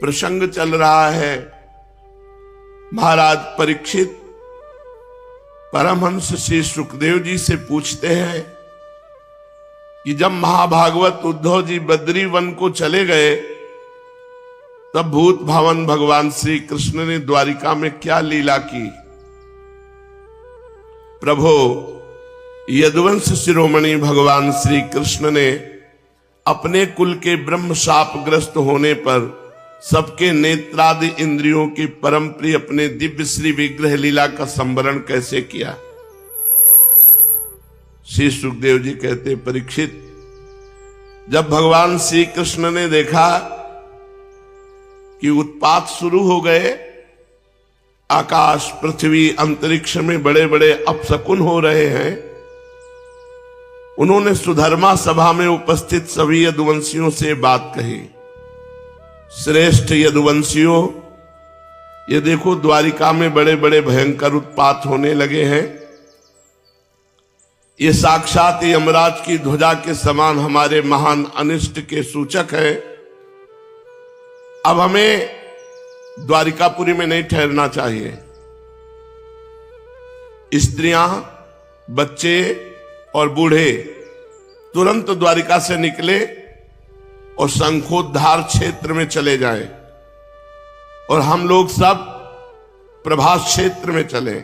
प्रसंग चल रहा है। महाराज परीक्षित परमहंस श्री सुखदेव जी से पूछते हैं कि जब महाभागवत उद्धव जी बद्री वन को चले गए तब भूत भावन भगवान श्री कृष्ण ने द्वारिका में क्या लीला की। प्रभो, यदुवंश शिरोमणि भगवान श्री कृष्ण ने अपने कुल के ब्रह्म शापग्रस्त होने पर सबके नेत्रादि इंद्रियों की परम प्रिय अपने दिव्य श्री विग्रह लीला का संवरण कैसे किया। श्री सुखदेव जी कहते, परीक्षित, जब भगवान श्री कृष्ण ने देखा कि उत्पात शुरू हो गए, आकाश पृथ्वी अंतरिक्ष में बड़े बड़े अपशकुन हो रहे हैं, उन्होंने सुधर्मा सभा में उपस्थित सभी यदुवंशियों से बात कही। श्रेष्ठ यदुवंशियों, ये देखो द्वारिका में बड़े बड़े भयंकर उत्पात होने लगे हैं। ये साक्षात यमराज की ध्वजा के समान हमारे महान अनिष्ट के सूचक हैं। अब हमें द्वारिकापुरी में नहीं ठहरना चाहिए। स्त्रियां, बच्चे और बूढ़े तुरंत द्वारिका से निकले और शंखोद्धार क्षेत्र में चले जाएं और हम लोग सब प्रभास क्षेत्र में चले।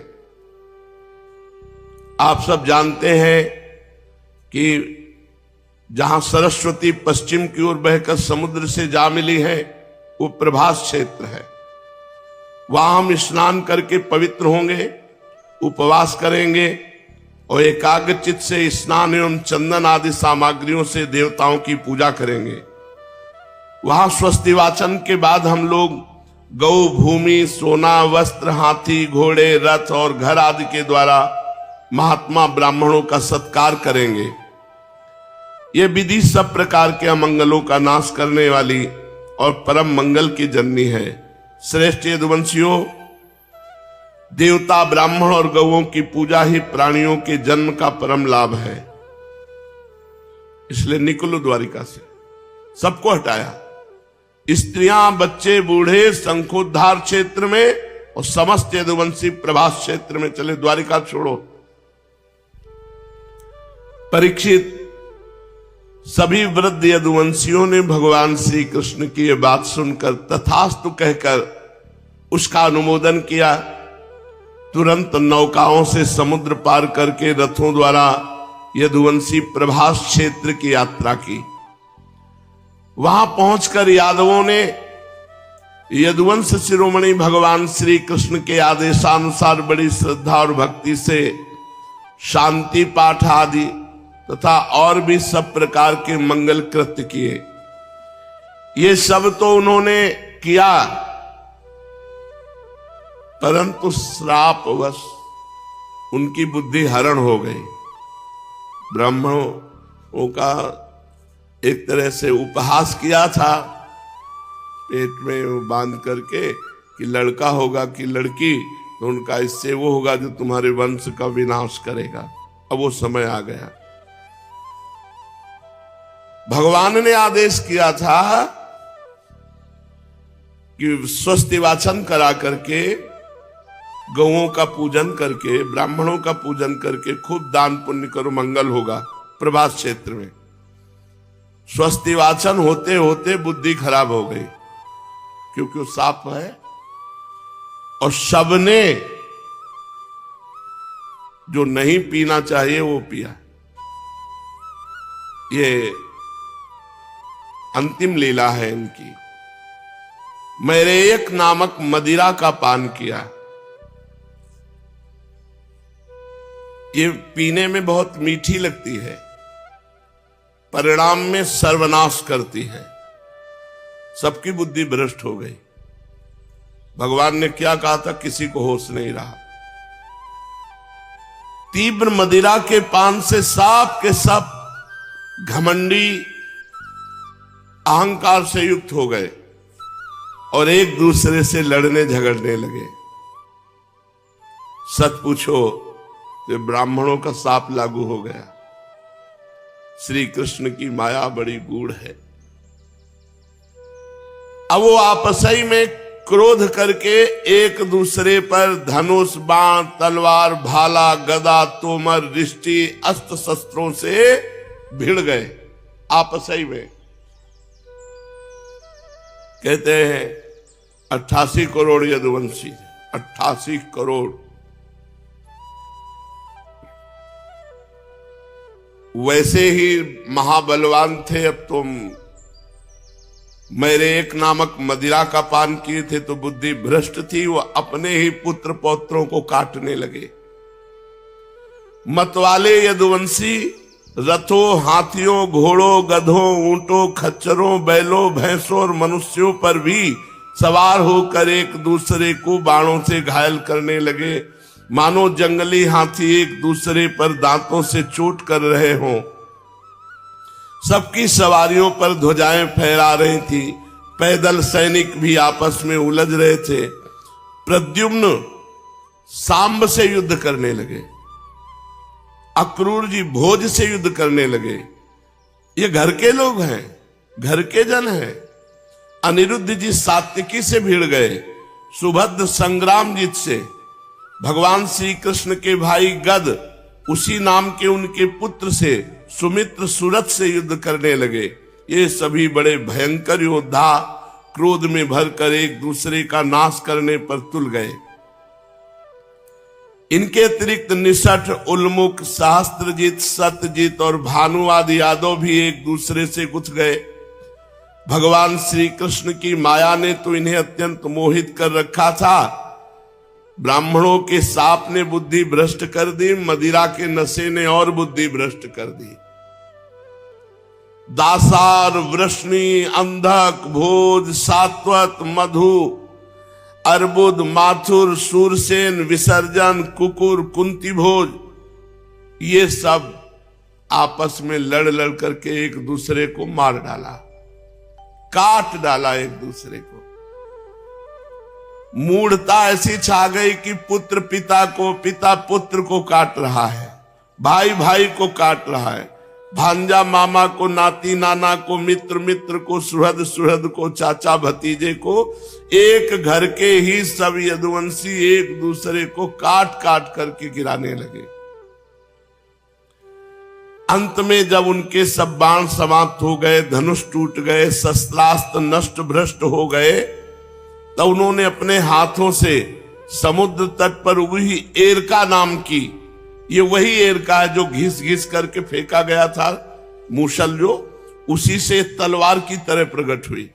आप सब जानते हैं कि जहां सरस्वती पश्चिम की ओर बहकर समुद्र से जा मिली है वो प्रभास क्षेत्र है। वहां हम स्नान करके पवित्र होंगे, उपवास करेंगे और एकाग्रचित्त से स्नान एवं चंदन आदि सामग्रियों से देवताओं की पूजा करेंगे। वहां स्वस्ति वाचन के बाद हम लोग गौ, भूमि, सोना, वस्त्र, हाथी, घोड़े, रथ और घर आदि के द्वारा महात्मा ब्राह्मणों का सत्कार करेंगे। ये विधि सब प्रकार के अमंगलों का नाश करने वाली और परम मंगल की जननी है। श्रेष्ठ यदुवंशियों, देवता, ब्राह्मण और गौओं की पूजा ही प्राणियों के जन्म का परम लाभ है। इसलिए निकलो द्वारिका से। सबको हटाया, स्त्रियां, बच्चे, बूढ़े शंखोद्धार क्षेत्र में और समस्त यदुवंशी प्रभास क्षेत्र में चले। द्वारिका छोड़ो। परीक्षित, सभी वृद्ध यदुवंशियों ने भगवान श्री कृष्ण की यह बात सुनकर तथास्तु कहकर उसका अनुमोदन किया। तुरंत नौकाओं से समुद्र पार करके रथों द्वारा यदुवंशी प्रभास क्षेत्र की यात्रा की। वहां पहुंचकर यादवों ने यदुवंश शिरोमणि भगवान श्री कृष्ण के आदेशानुसार बड़ी श्रद्धा और भक्ति से शांति पाठ आदि तथा और भी सब प्रकार के मंगल कृत्य किए। ये सब तो उन्होंने किया, परंतु श्रापवश उनकी बुद्धि हरण हो गई। ब्राह्मणों का एक तरह से उपहास किया था, पेट में बांध करके कि लड़का होगा कि लड़की, तो उनका इससे वो होगा जो तुम्हारे वंश का विनाश करेगा। अब वो समय आ गया। भगवान ने आदेश किया था कि स्वस्ति वाचन करा करके, गौओं का पूजन करके, ब्राह्मणों का पूजन करके खूब दान पुण्य करो, मंगल होगा। प्रभास क्षेत्र में स्वस्ति वाचन होते होते बुद्धि खराब हो गई, क्योंकि वो साप है और सबने जो नहीं पीना चाहिए वो पिया। ये अंतिम लीला है इनकी। मैरेयक नामक मदिरा का पान किया। ये पीने में बहुत मीठी लगती है, परिणाम में सर्वनाश करती है। सबकी बुद्धि भ्रष्ट हो गई। भगवान ने क्या कहा था, किसी को होश नहीं रहा। तीव्र मदिरा के पान से सब के सब घमंडी अहंकार से युक्त हो गए और एक दूसरे से लड़ने झगड़ने लगे। सच पूछो तो ब्राह्मणों का शाप लागू हो गया। श्री कृष्ण की माया बड़ी गूढ़ है। अब वो आपस ही में क्रोध करके एक दूसरे पर धनुष, बाण, तलवार, भाला, गदा, तोमर, रिष्टि, अस्त्र शस्त्रों से भिड़ गए आपस ही में। कहते हैं 88 करोड़ यदुवंशी, 88 करोड़। वैसे ही महाबलवान थे। अब तो मेरे एक नामक मदिरा का पान किए थे तो बुद्धि भ्रष्ट थी, वो अपने ही पुत्र पौत्रों को काटने लगे। मतवाले यदुवंशी रथों, हाथियों, घोड़ों, गधों, ऊंटों, खच्चरों, बैलों, भैंसों और मनुष्यों पर भी सवार होकर एक दूसरे को बाणों से घायल करने लगे, मानो जंगली हाथी एक दूसरे पर दांतों से चोट कर रहे हों। सबकी सवारियों पर ध्वजाएं फहरा रही थी। पैदल सैनिक भी आपस में उलझ रहे थे। प्रद्युम्न सांब से युद्ध करने लगे, अक्रूर जी भोज से युद्ध करने लगे। ये घर के लोग हैं, घर के जन हैं। अनिरुद्ध जी सात्विकी से भिड़ गए। सुभद्र संग्रामजीत से, भगवान श्री कृष्ण के भाई गद उसी नाम के उनके पुत्र से, सुमित्र सुरथ से युद्ध करने लगे। ये सभी बड़े भयंकर योद्धा क्रोध में भरकर एक दूसरे का नाश करने पर तुल गए। इनके अतिरिक्त निषठ, उल्मुख, सहस्त्रजीत, सत्यजीत और भानुवादी यादव भी एक दूसरे से गुथ गए। भगवान श्री कृष्ण की माया ने तो इन्हें अत्यंत मोहित कर रखा था। ब्राह्मणों के साप ने बुद्धि भ्रष्ट कर दी, मदिरा के नशे ने और बुद्धि भ्रष्ट कर दी। दासार, वृष्णि, अंधक, भोज, सात्वत, मधु, अर्बुद, माथुर, सूरसेन, विसर्जन, कुकुर, कुंती भोज, ये सब आपस में लड़ लड़ करके एक दूसरे को मार डाला, काट डाला एक दूसरे को। मूढ़ता ऐसी छा गई कि पुत्र पिता को, पिता पुत्र को काट रहा है, भाई भाई को काट रहा है, भांजा मामा को, नाती नाना को, मित्र मित्र को, सुहृद सुहृद को, चाचा भतीजे को, एक घर के ही सब यदुवंशी एक दूसरे को काट काट करके गिराने लगे। अंत में जब उनके सब बाण समाप्त हो गए, धनुष टूट गए, शस्त्रास्त्र नष्ट भ्रष्ट हो गए, तब उन्होंने अपने हाथों से समुद्र तट पर वही एरका नाम की, ये वही एरका है जो घिस घिस करके फेंका गया था, मूसल जो, उसी से तलवार की तरह प्रकट हुई।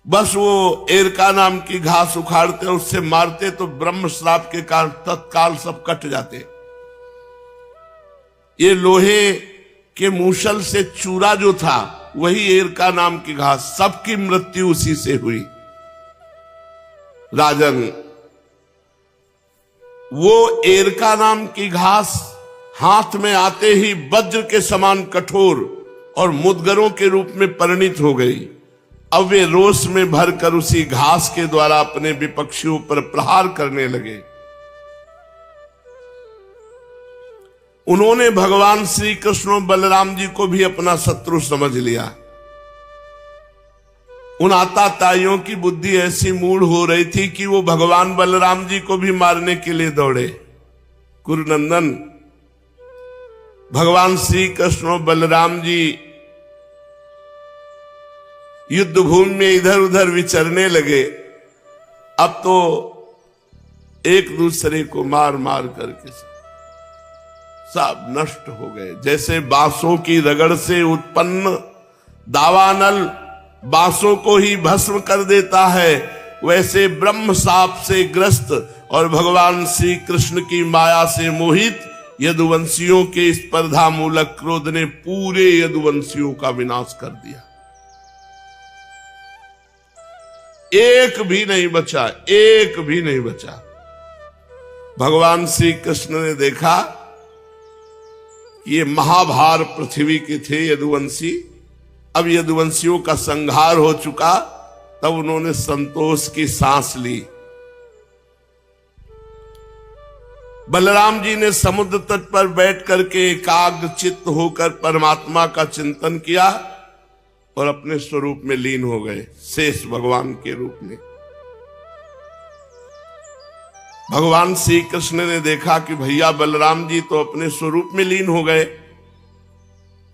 बस वो एरका नाम की घास उखाड़ते, उससे मारते तो ब्रह्म श्राप के कारण तत्काल सब कट जाते। ये लोहे के मूसल से चूरा जो था, वही एरका नाम की घास, सबकी मृत्यु उसी से हुई। राजन, वो एरका नाम की घास हाथ में आते ही वज्र के समान कठोर और मुदगरों के रूप में परिणित हो गई। अब वे रोष में भरकर उसी घास के द्वारा अपने विपक्षियों पर प्रहार करने लगे। उन्होंने भगवान श्री कृष्ण और बलराम जी को भी अपना शत्रु समझ लिया। उन आताताइयों की बुद्धि ऐसी मूढ़ हो रही थी कि वो भगवान बलराम जी को भी मारने के लिए दौड़े। कुरुनंदन, भगवान श्री कृष्ण और बलराम जी युद्ध भूमि में इधर उधर विचरने लगे। अब तो एक दूसरे को मार मार करके सब नष्ट हो गए। जैसे बांसों की रगड़ से उत्पन्न दावानल बांसों को ही भस्म कर देता है, वैसे ब्रह्म साप से ग्रस्त और भगवान श्री कृष्ण की माया से मोहित यदुवंशियों के स्पर्धा मूलक क्रोध ने पूरे यदुवंशियों का विनाश कर दिया। एक भी नहीं बचा, एक भी नहीं बचा। भगवान श्री कृष्ण ने देखा कि ये महाभार पृथ्वी के थे यदुवंशी, अब यदुवंशियों का संहार हो चुका, तब उन्होंने संतोष की सांस ली। बलराम जी ने समुद्र तट पर बैठ करके एकाग्र चित्त होकर परमात्मा का चिंतन किया और अपने स्वरूप में लीन हो गए, शेष भगवान के रूप में। भगवान श्री कृष्ण ने देखा कि भैया बलराम जी तो अपने स्वरूप में लीन हो गए।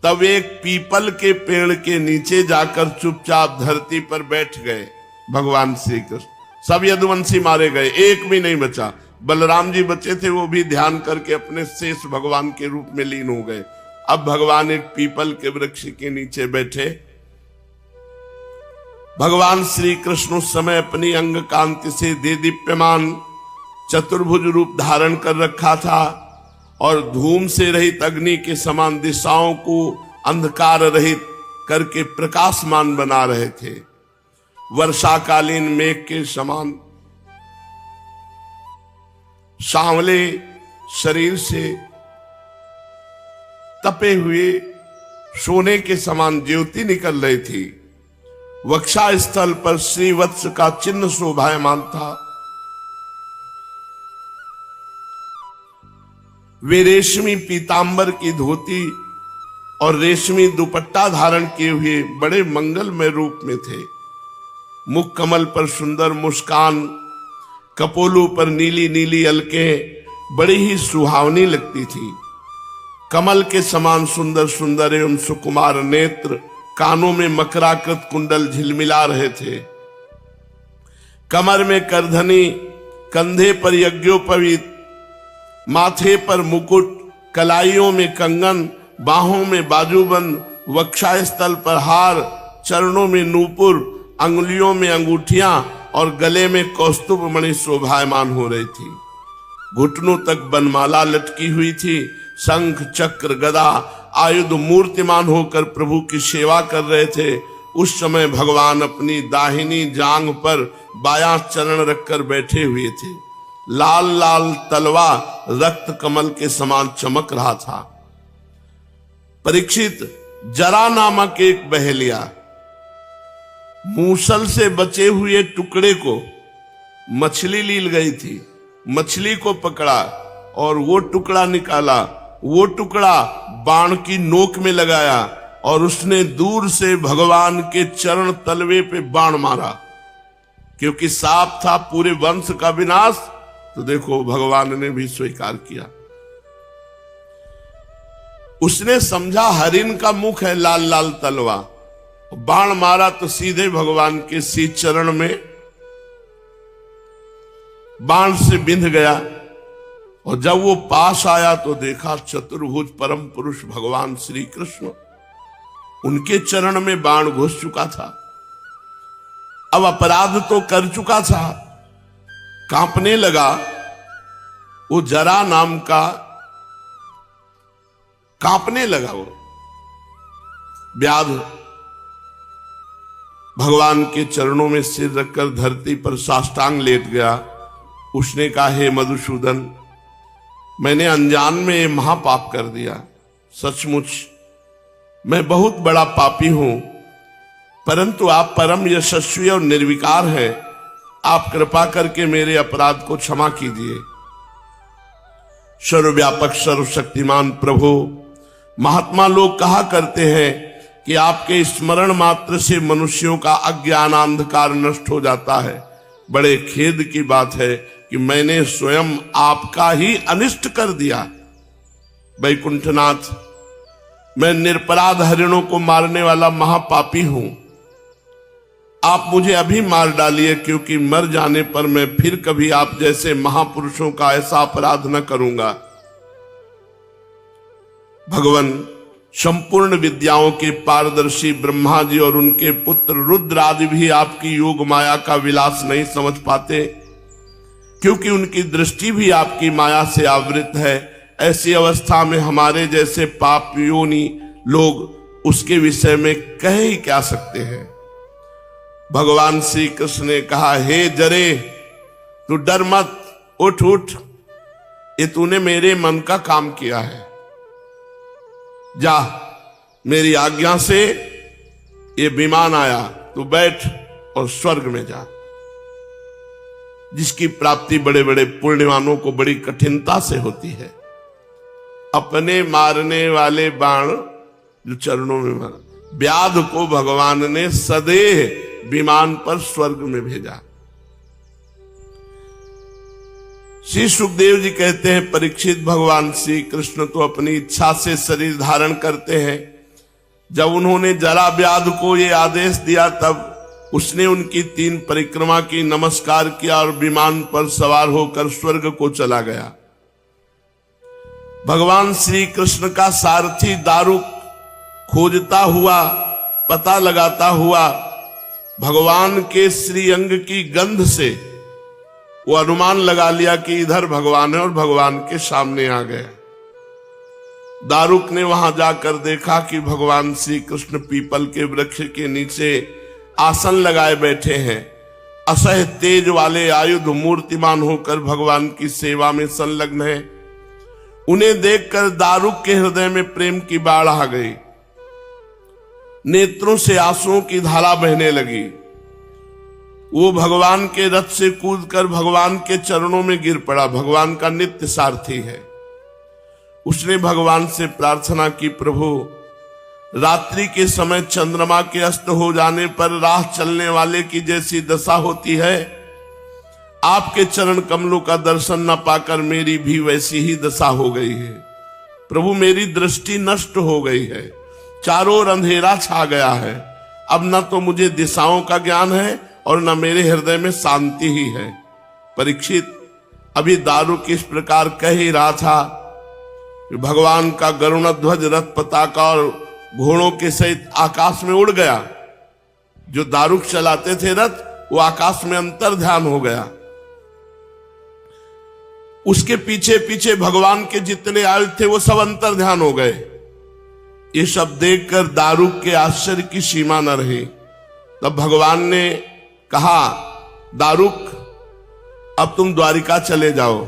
तब एक पीपल के पेड़ के नीचे जाकर चुपचाप धरती पर बैठ गए भगवान श्री कृष्ण। सब यदुवंशी मारे गए, एक भी नहीं बचा। बलराम जी बचे थे, वो भी ध्यान करके अपने शेष भगवान के रूप में लीन हो गए। अब भगवान एक पीपल के वृक्ष के नीचे बैठे। भगवान श्री कृष्ण उस समय अपनी अंग कांति से देदीप्यमान चतुर्भुज रूप धारण कर रखा था और धूम से रहित अग्नि के समान दिशाओं को अंधकार रहित करके प्रकाशमान बना रहे थे। वर्षाकालीन मेघ के समान सांवले शरीर से तपे हुए सोने के समान ज्योति निकल रही थी। वक्षा स्थल पर श्रीवत्स का चिन्ह शोभायमान था। वे रेशमी पीतांबर की धोती और रेशमी दुपट्टा धारण किए हुए बड़े मंगलमय रूप में थे। मुख कमल पर सुंदर मुस्कान, कपोलों पर नीली नीली अलकें बड़ी ही सुहावनी लगती थी। कमल के समान सुंदर सुंदर एवं सुकुमार नेत्र, कानों में मकराकृत कुंडल झिलमिला रहे थे। कमर में करधनी, कंधे पर यज्ञोपवीत, माथे पर मुकुट, कलाइयों में कंगन, बाहों में बाजूबंद, वक्षस्थल पर हार, चरणों में नूपुर, अंगुलियों में अंगूठियां और गले में कौस्तुभ मणि शोभायमान हो रही थी। घुटनों तक बनमाला लटकी हुई थी। शंख चक्र गदा आयुध मूर्तिमान होकर प्रभु की सेवा कर रहे थे। उस समय भगवान अपनी दाहिनी जांघ पर बायां चरण रखकर बैठे हुए थे। लाल लाल तलवा रक्त कमल के समान चमक रहा था। परीक्षित जरा नामक एक बहेलिया मूसल से बचे हुए टुकड़े को मछली लील गई थी, मछली को पकड़ा और वो टुकड़ा निकाला। वो टुकड़ा बाण की नोक में लगाया और उसने दूर से भगवान के चरण तलवे पे बाण मारा। क्योंकि साफ था पूरे वंश का विनाश, तो देखो भगवान ने भी स्वीकार किया। उसने समझा हरिण का मुख है लाल लाल तलवा, बाण मारा तो सीधे भगवान के सी चरण में बाण से बिंध गया। और जब वो पास आया तो देखा चतुर्भुज परम पुरुष भगवान श्री कृष्ण, उनके चरण में बाण घुस चुका था। अब अपराध तो कर चुका था, कांपने लगा। वो जरा नाम का कांपने लगा। वो व्याध भगवान के चरणों में सिर रखकर धरती पर साष्टांग लेट गया। उसने कहा, हे मधुसूदन, मैंने अनजान में ये महापाप कर दिया। सचमुच मैं बहुत बड़ा पापी हूं, परंतु आप परम यशस्वी और निर्विकार हैं। आप कृपा करके मेरे अपराध को क्षमा कीजिए। सर्वव्यापक सर्वशक्तिमान प्रभु, महात्मा लोग कहा करते हैं कि आपके स्मरण मात्र से मनुष्यों का अज्ञान अंधकार नष्ट हो जाता है। बड़े खेद की बात है कि मैंने स्वयं आपका ही अनिष्ट कर दिया। वैकुंठनाथ, मैं निरपराध हरिणों को मारने वाला महापापी हूं। आप मुझे अभी मार डालिए, क्योंकि मर जाने पर मैं फिर कभी आप जैसे महापुरुषों का ऐसा अपराध न करूंगा। भगवान, संपूर्ण विद्याओं के पारदर्शी ब्रह्मा जी और उनके पुत्र रुद्र आदि भी आपकी योग माया का विलास नहीं समझ पाते, क्योंकि उनकी दृष्टि भी आपकी माया से आवृत है। ऐसी अवस्था में हमारे जैसे पापियोनी लोग उसके विषय में कह ही क्या सकते हैं। भगवान श्री कृष्ण ने कहा, हे जरे, तू डर मत, उठ उठ, ये तूने मेरे मन का काम किया है। जा, मेरी आज्ञा से ये विमान आया, तू बैठ और स्वर्ग में जा। जिसकी प्राप्ति बड़े बड़े पुण्यवानों को बड़ी कठिनता से होती है। अपने मारने वाले बाण जो चरणों में मारा, व्याध को भगवान ने सदेह विमान पर स्वर्ग में भेजा। श्री सुखदेव जी कहते हैं, परीक्षित, भगवान श्री कृष्ण तो अपनी इच्छा से शरीर धारण करते हैं। जब उन्होंने जरा व्याध को ये आदेश दिया तब उसने उनकी 3 परिक्रमा की, नमस्कार किया और विमान पर सवार होकर स्वर्ग को चला गया। भगवान श्री कृष्ण का सारथी दारुक खोजता हुआ, पता लगाता हुआ भगवान के श्रीअंग की गंध से वो अनुमान लगा लिया कि इधर भगवान है और भगवान के सामने आ गया। दारुक ने वहां जाकर देखा कि भगवान श्री कृष्ण पीपल के वृक्ष के नीचे आसन लगाए बैठे हैं। असह्य तेज वाले आयुध मूर्तिमान होकर भगवान की सेवा में संलग्न है। उन्हें देखकर दारुक के हृदय में प्रेम की बाढ़ आ गई। नेत्रों से आंसुओं की धारा बहने लगी। वो भगवान के रथ से कूदकर भगवान के चरणों में गिर पड़ा। भगवान का नित्य सारथी है। उसने भगवान से प्रार्थना की, प्रभु, रात्रि के समय चंद्रमा के अस्त हो जाने पर राह चलने वाले की जैसी दशा होती है, आपके चरण कमलों का दर्शन न पाकर मेरी भी वैसी ही दशा हो गई है। प्रभु, मेरी दृष्टि नष्ट हो गई है, चारों ओर अंधेरा छा गया है। अब न तो मुझे दिशाओं का ज्ञान है और न मेरे हृदय में शांति ही है। परीक्षित, अभी दारुक इस प्रकार कह ही रहा था कि भगवान का गरुण ध्वज रथ पताका और घोड़ों के सहित आकाश में उड़ गया। जो दारुक चलाते थे रथ, वो आकाश में अंतर ध्यान हो गया। उसके पीछे पीछे भगवान के जितने आयुध थे वो सब अंतर ध्यान हो गए। ये सब देखकर दारुक के आश्चर्य की सीमा न रही। तब भगवान ने कहा, दारुक, अब तुम द्वारिका चले जाओ।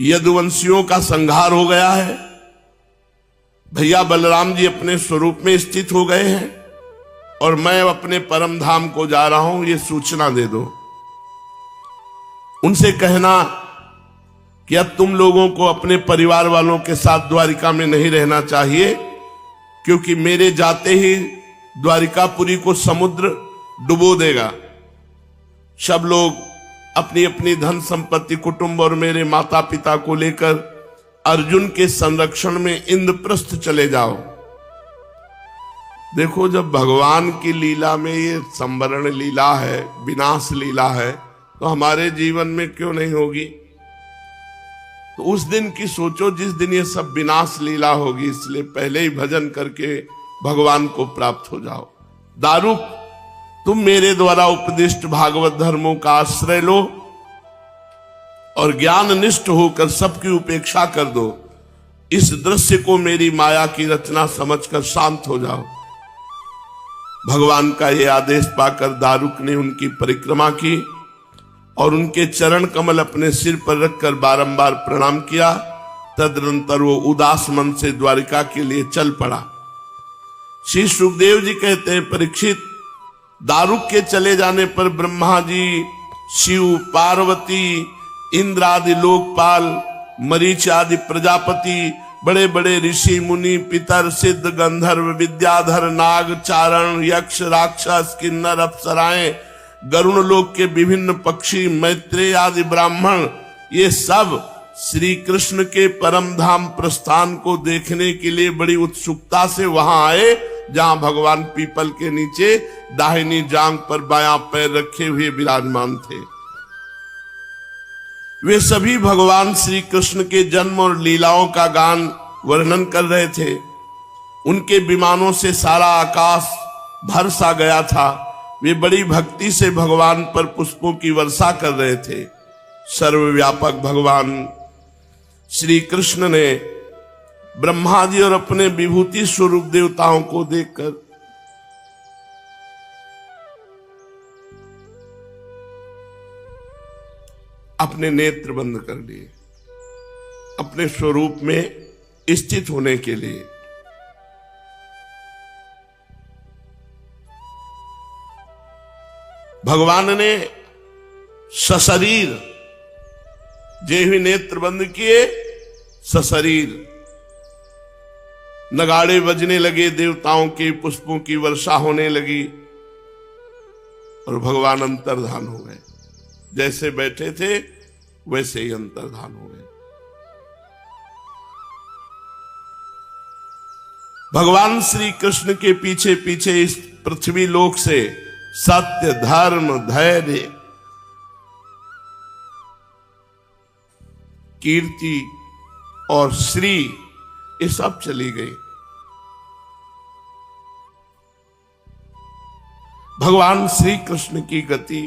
यदुवंशियों का संहार हो गया है। भैया बलराम जी अपने स्वरूप में स्थित हो गए हैं और मैं अपने परम धाम को जा रहा हूं, ये सूचना दे दो। उनसे कहना कि अब तुम लोगों को अपने परिवार वालों के साथ द्वारिका में नहीं रहना चाहिए, क्योंकि मेरे जाते ही द्वारिकापुरी को समुद्र डुबो देगा। सब लोग अपनी अपनी धन संपत्ति, कुटुंब और मेरे माता पिता को लेकर अर्जुन के संरक्षण में इंद्रप्रस्थ चले जाओ। देखो, जब भगवान की लीला में ये संवरण लीला है, विनाश लीला है, तो हमारे जीवन में क्यों नहीं होगी? तो उस दिन की सोचो जिस दिन ये सब विनाश लीला होगी। इसलिए पहले ही भजन करके भगवान को प्राप्त हो जाओ। दारुक, तुम मेरे द्वारा उपदिष्ट भागवत धर्मों का आश्रय लो और ज्ञान निष्ठ होकर सबकी उपेक्षा कर दो। इस दृश्य को मेरी माया की रचना समझकर शांत हो जाओ। भगवान का यह आदेश पाकर दारुक ने उनकी परिक्रमा की और उनके चरण कमल अपने सिर पर रखकर बारंबार प्रणाम किया। तदनंतर वो उदास मन से द्वारिका के लिए चल पड़ा। श्री सुखदेव जी कहते हैं, परीक्षित, दारुक के चले जाने पर ब्रह्मा जी, शिव, पार्वती, इंद्र आदि लोकपाल, मरीच आदि प्रजापति, बड़े बड़े ऋषि मुनि, पितर, सिद्ध, गंधर्व, विद्याधर, नाग, चारण, यक्ष, राक्षस, किन्नर, अप्सराएं, गरुण लोक के विभिन्न पक्षी, मैत्रेय आदि ब्राह्मण, ये सब श्री कृष्ण के परम धाम प्रस्थान को देखने के लिए बड़ी उत्सुकता से वहां आए, जहां भगवान पीपल के नीचे दाहिनी जांघ पर बायां पैर रखे हुए विराजमान थे। वे सभी भगवान श्री कृष्ण के जन्म और लीलाओं का गान वर्णन कर रहे थे। उनके विमानों से सारा आकाश भर सा गया था। वे बड़ी भक्ति से भगवान पर पुष्पों की वर्षा कर रहे थे। सर्वव्यापक भगवान श्री कृष्ण ने ब्रह्मा जी और अपने विभूति स्वरूप देवताओं को देखकर अपने नेत्र बंद कर लिए, अपने स्वरूप में स्थित होने के लिए। भगवान ने सशरीर जे हुए नेत्र बंद किए, सशरीर नगाड़े बजने लगे, देवताओं के पुष्पों की वर्षा होने लगी और भगवान अंतर्धान हो गए। जैसे बैठे थे वैसे ही अंतर्धान हो गए। भगवान श्री कृष्ण के पीछे पीछे इस पृथ्वी लोक से सत्य, धर्म, धैर्य, कीर्ति और श्री ये सब चली गई। भगवान श्री कृष्ण की गति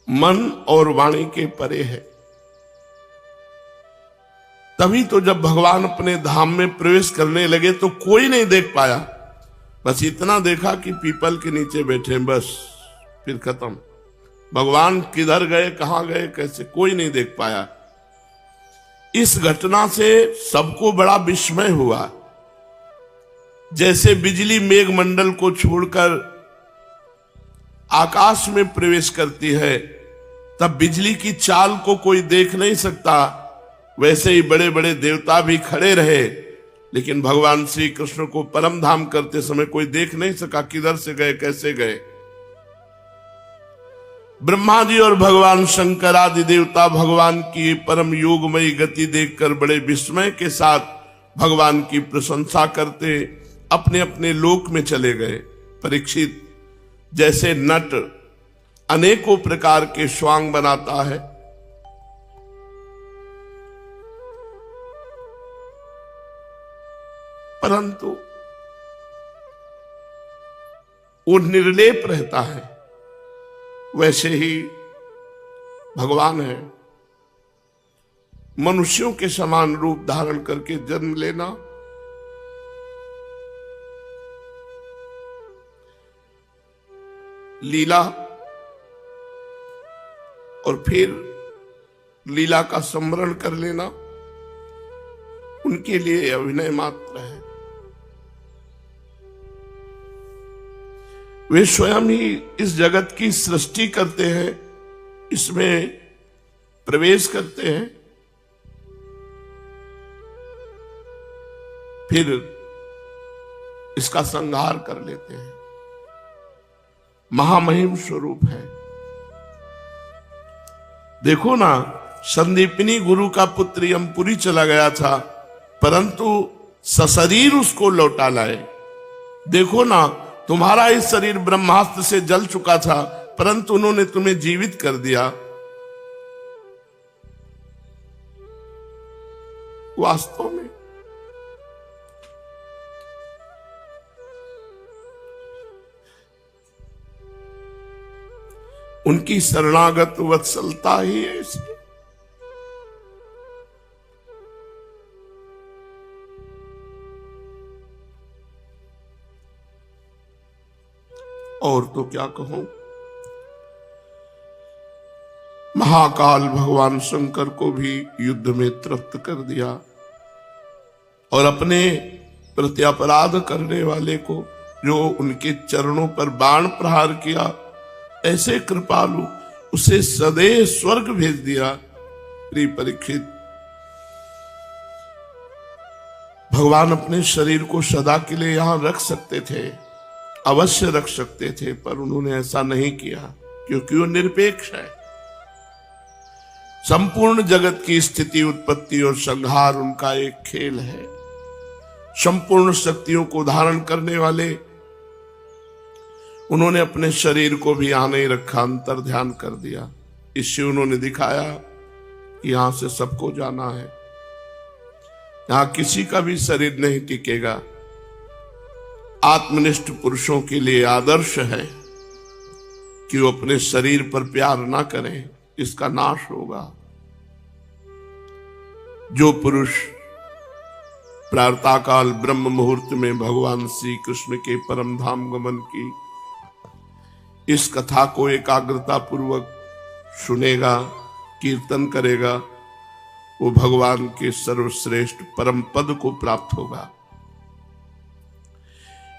मन और वाणी के परे है। तभी तो जब भगवान अपने धाम में प्रवेश करने लगे तो कोई नहीं देख पाया, बस इतना देखा कि पीपल के नीचे बैठे, बस फिर खत्म। भगवान किधर गए, कहां गए, कैसे, कोई नहीं देख पाया। इस घटना से सबको बड़ा विस्मय हुआ। जैसे बिजली मेघमंडल को छोड़कर आकाश में प्रवेश करती है, तब बिजली की चाल को कोई देख नहीं सकता, वैसे ही बड़े बड़े देवता भी खड़े रहे, लेकिन भगवान श्री कृष्ण को परम धाम करते समय कोई देख नहीं सका किधर से गए, कैसे गए। ब्रह्मा जी और भगवान शंकर आदि देवता भगवान की परम योगमयी गति देखकर बड़े विस्मय के साथ भगवान की प्रशंसा करते अपने अपने लोक में चले गए। परीक्षित, जैसे नट अनेकों प्रकार के स्वांग बनाता है, परंतु वो निर्लेप रहता है, वैसे ही भगवान है। मनुष्यों के समान रूप धारण करके जन्म लेना, लीला और फिर लीला का स्मरण कर लेना उनके लिए अभिनय मात्र है। वे स्वयं ही इस जगत की सृष्टि करते हैं, इसमें प्रवेश करते हैं, फिर इसका संहार कर लेते हैं। महामहिम स्वरूप है। देखो ना, संदीपनी गुरु का पुत्र यमपुरी चला गया था, परंतु सशरीर उसको लौटा लाए। देखो ना, तुम्हारा इस शरीर ब्रह्मास्त्र से जल चुका था, परंतु उन्होंने तुम्हें जीवित कर दिया। वास्तव में उनकी शरणागत वत्सलता ही ऐसी। और तो क्या कहूं, महाकाल भगवान शंकर को भी युद्ध में तृप्त कर दिया और अपने प्रति अपराध करने वाले को, जो उनके चरणों पर बाण प्रहार किया, ऐसे कृपालु उसे सदैव स्वर्ग भेज दिया। प्रिय परीक्षित, भगवान अपने शरीर को सदा के लिए यहां रख सकते थे, अवश्य रख सकते थे, पर उन्होंने ऐसा नहीं किया क्योंकि वो निरपेक्ष है। संपूर्ण जगत की स्थिति, उत्पत्ति और संहार उनका एक खेल है। संपूर्ण शक्तियों को धारण करने वाले उन्होंने अपने शरीर को भी यहां नहीं रखा, अंतर ध्यान कर दिया। इससे उन्होंने दिखाया कि यहां से सबको जाना है, यहां किसी का भी शरीर नहीं टिकेगा। आत्मनिष्ठ पुरुषों के लिए आदर्श है कि वो अपने शरीर पर प्यार ना करें, इसका नाश होगा। जो पुरुष प्रातःकाल ब्रह्म मुहूर्त में भगवान श्री कृष्ण के परम धाम गमन की इस कथा को एकाग्रता पूर्वक सुनेगा, कीर्तन करेगा, वो भगवान के सर्वश्रेष्ठ परम पद को प्राप्त होगा।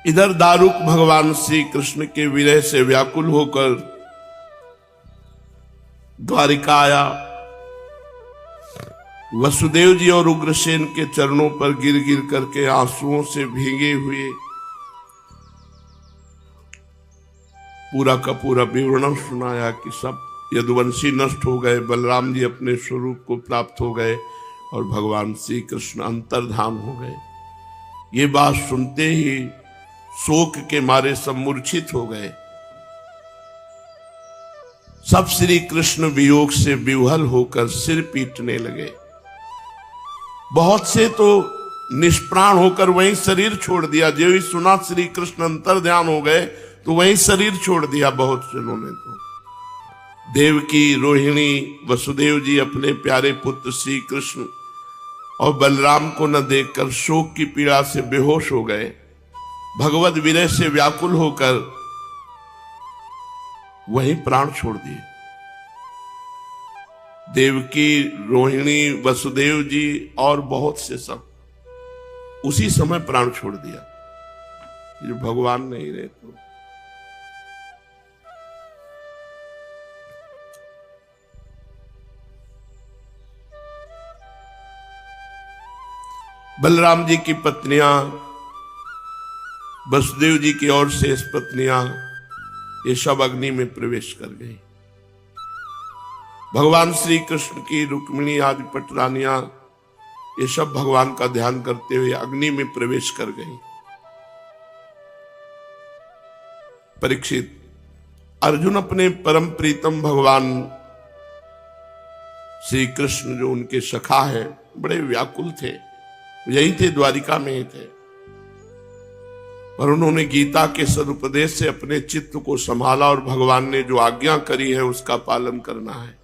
इधर दारुक भगवान श्री कृष्ण के विरह से व्याकुल होकर द्वारिका आया। वसुदेव जी और उग्रसेन के चरणों पर गिर गिर करके आंसुओं से भीगे हुए पूरा का पूरा विवरण सुनाया कि सब यदुवंशी नष्ट हो गए, बलराम जी अपने स्वरूप को प्राप्त हो गए और भगवान श्री कृष्ण अंतर्धान हो गए। ये बात सुनते ही शोक के मारे सब मूर्छित हो गए। सब श्री कृष्ण वियोग से विह्वल होकर सिर पीटने लगे। बहुत से तो निष्प्राण होकर वहीं शरीर छोड़ दिया। जो ही सुना श्री कृष्ण अंतर्ध्यान हो गए तो वहीं शरीर छोड़ दिया बहुत से ने। तो देवकी, रोहिणी, वसुदेव जी अपने प्यारे पुत्र श्री कृष्ण और बलराम को न देखकर शोक की पीड़ा से बेहोश हो गए। भगवत विरह से व्याकुल होकर वहीं प्राण छोड़ दिए। देवकी, रोहिणी, वसुदेव जी और बहुत से सब उसी समय प्राण छोड़ दिया। जो भगवान नहीं रहे तो बलराम जी की पत्नियां, वसुदेव जी की और शेष पत्नियां, ये सब अग्नि में प्रवेश कर गई। भगवान श्री कृष्ण की रुक्मिणी आदि पटरानियां, ये सब भगवान का ध्यान करते हुए अग्नि में प्रवेश कर गई। परीक्षित, अर्जुन अपने परम प्रीतम भगवान श्री कृष्ण जो उनके सखा है, बड़े व्याकुल थे। यही थे, द्वारिका में ही थे, पर उन्होंने गीता के सदुपदेश से अपने चित्त को संभाला और भगवान ने जो आज्ञा करी है उसका पालन करना है।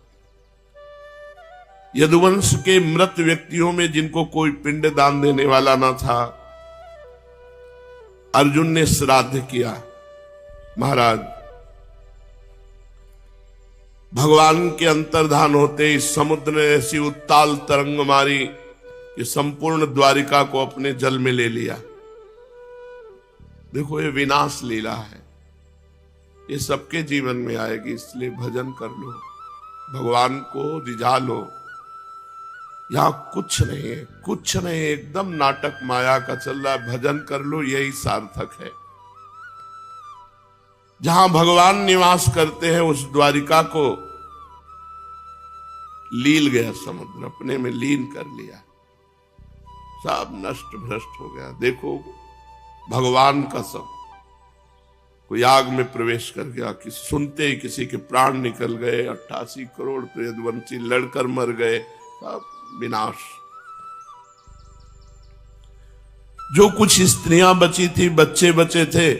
यदुवंश के मृत व्यक्तियों में जिनको कोई पिंड दान देने वाला न था, अर्जुन ने श्राद्ध किया। महाराज, भगवान के अंतर्धान होते ही समुद्र ने ऐसी उत्ताल तरंग मारी कि संपूर्ण द्वारिका को अपने जल में ले लिया। देखो, ये विनाश लीला है, ये सबके जीवन में आएगी। इसलिए भजन कर लो, भगवान को रिझा लो। यहां कुछ नहीं है, कुछ नहीं, एकदम नाटक माया का चल रहा है। भजन कर लो, यही सार्थक है। जहां भगवान निवास करते हैं उस द्वारिका को लील गया समुद्र, अपने में लीन कर लिया, सब नष्ट भ्रष्ट हो गया। देखो, भगवान का सब कोई आग में प्रवेश कर गया कि सुनते ही किसी के प्राण निकल गए। 88 करोड़ यदुवंशी लड़कर मर गए, सब विनाश। जो कुछ स्त्रियां बची थी, बच्चे बचे थे,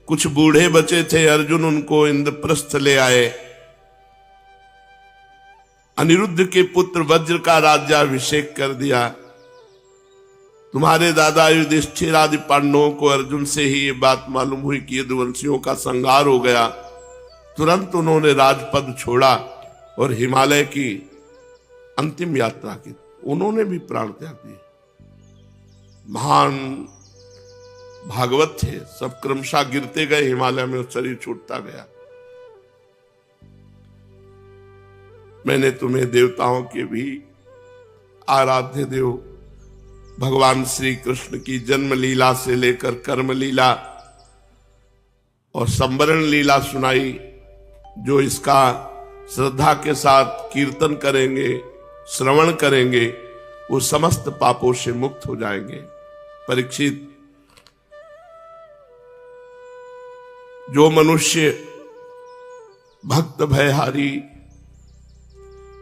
कुछ बूढ़े बचे थे, अर्जुन उनको इंद्रप्रस्थ ले आए। अनिरुद्ध के पुत्र वज्र का राज्याभिषेक कर दिया। तुम्हारे दादा युधिष्ठिर आदि पांडवों को अर्जुन से ही ये बात मालूम हुई कि यदुवंशियों का संहार हो गया। तुरंत उन्होंने राजपद छोड़ा और हिमालय की अंतिम यात्रा की। उन्होंने भी प्राण त्याग दिए। महान भागवत थे, सब क्रमशः गिरते गए हिमालय में, शरीर छूटता गया। मैंने तुम्हें देवताओं के भी आराध्य देव भगवान श्री कृष्ण की जन्म लीला से लेकर कर्म लीला और संवरण लीला सुनाई। जो इसका श्रद्धा के साथ कीर्तन करेंगे, श्रवण करेंगे, वो समस्त पापों से मुक्त हो जाएंगे। परीक्षित, जो मनुष्य भक्त भयहारी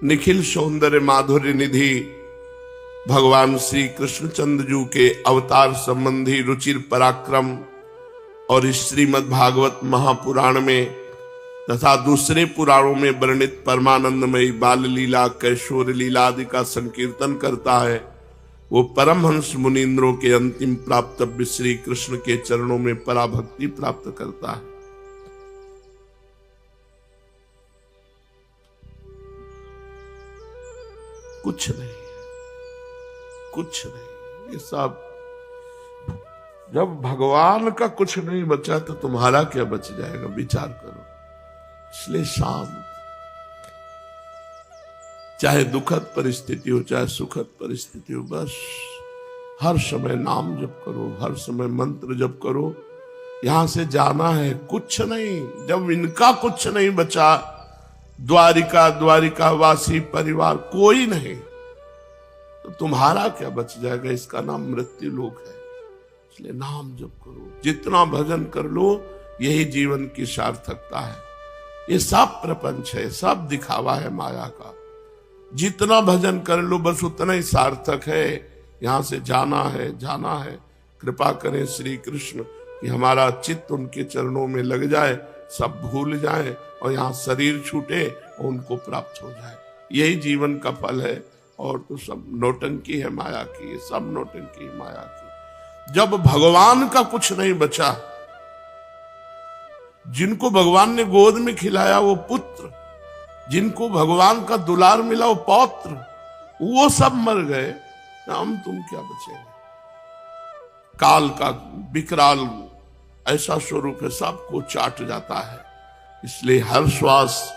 निखिल सौंदर्य माधुर्य निधि भगवान श्री कृष्णचंद्र जी के अवतार संबंधी रुचिर पराक्रम और श्रीमद् भागवत महापुराण में तथा दूसरे पुराणों में वर्णित परमानंदमयी बाल लीला, कैशोर लीला आदि का संकीर्तन करता है, वो परमहंस मुनींद्रों के अंतिम प्राप्तव्य श्री कृष्ण के चरणों में पराभक्ति प्राप्त करता है। कुछ नहीं, कुछ नहीं, ये सब जब भगवान का कुछ नहीं बचा तो तुम्हारा क्या बच जाएगा, विचार करो। इसलिए शांत, चाहे दुखद परिस्थिति हो चाहे सुखद परिस्थिति हो, बस हर समय नाम जप करो, हर समय मंत्र जप करो। यहां से जाना है, कुछ नहीं। जब इनका कुछ नहीं बचा, द्वारिका वासी परिवार कोई नहीं, तो तुम्हारा क्या बच जाएगा? इसका नाम मृत्यु लोक है। इसलिए नाम जप करो, जितना भजन कर लो, यही जीवन की सार्थकता है। ये सब प्रपंच है, सब दिखावा है माया का। जितना भजन कर लो बस उतना ही सार्थक है। यहां से जाना है, जाना है। कृपा करें श्री कृष्ण कि हमारा चित्त उनके चरणों में लग जाए, सब भूल जाए और यहाँ शरीर छूटे और उनको प्राप्त हो जाए। यही जीवन का फल है। और तो सब नौटंकी है माया की, ये सब नौटंकी है माया की। जब भगवान का कुछ नहीं बचा, जिनको भगवान ने गोद में खिलाया वो पुत्र, जिनको भगवान का दुलार मिला वो पौत्र, वो सब मर गए, हम तुम क्या बचेंगे? काल का विकराल ऐसा स्वरूप है, सबको चाट जाता है। इसलिए हर श्वास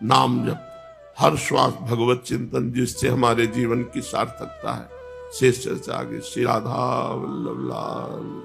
नाम जप, हर श्वास भगवत चिंतन, जिससे हमारे जीवन की सार्थकता है। शेष चर्चा आगे। श्री राधा वल्लभ लाल।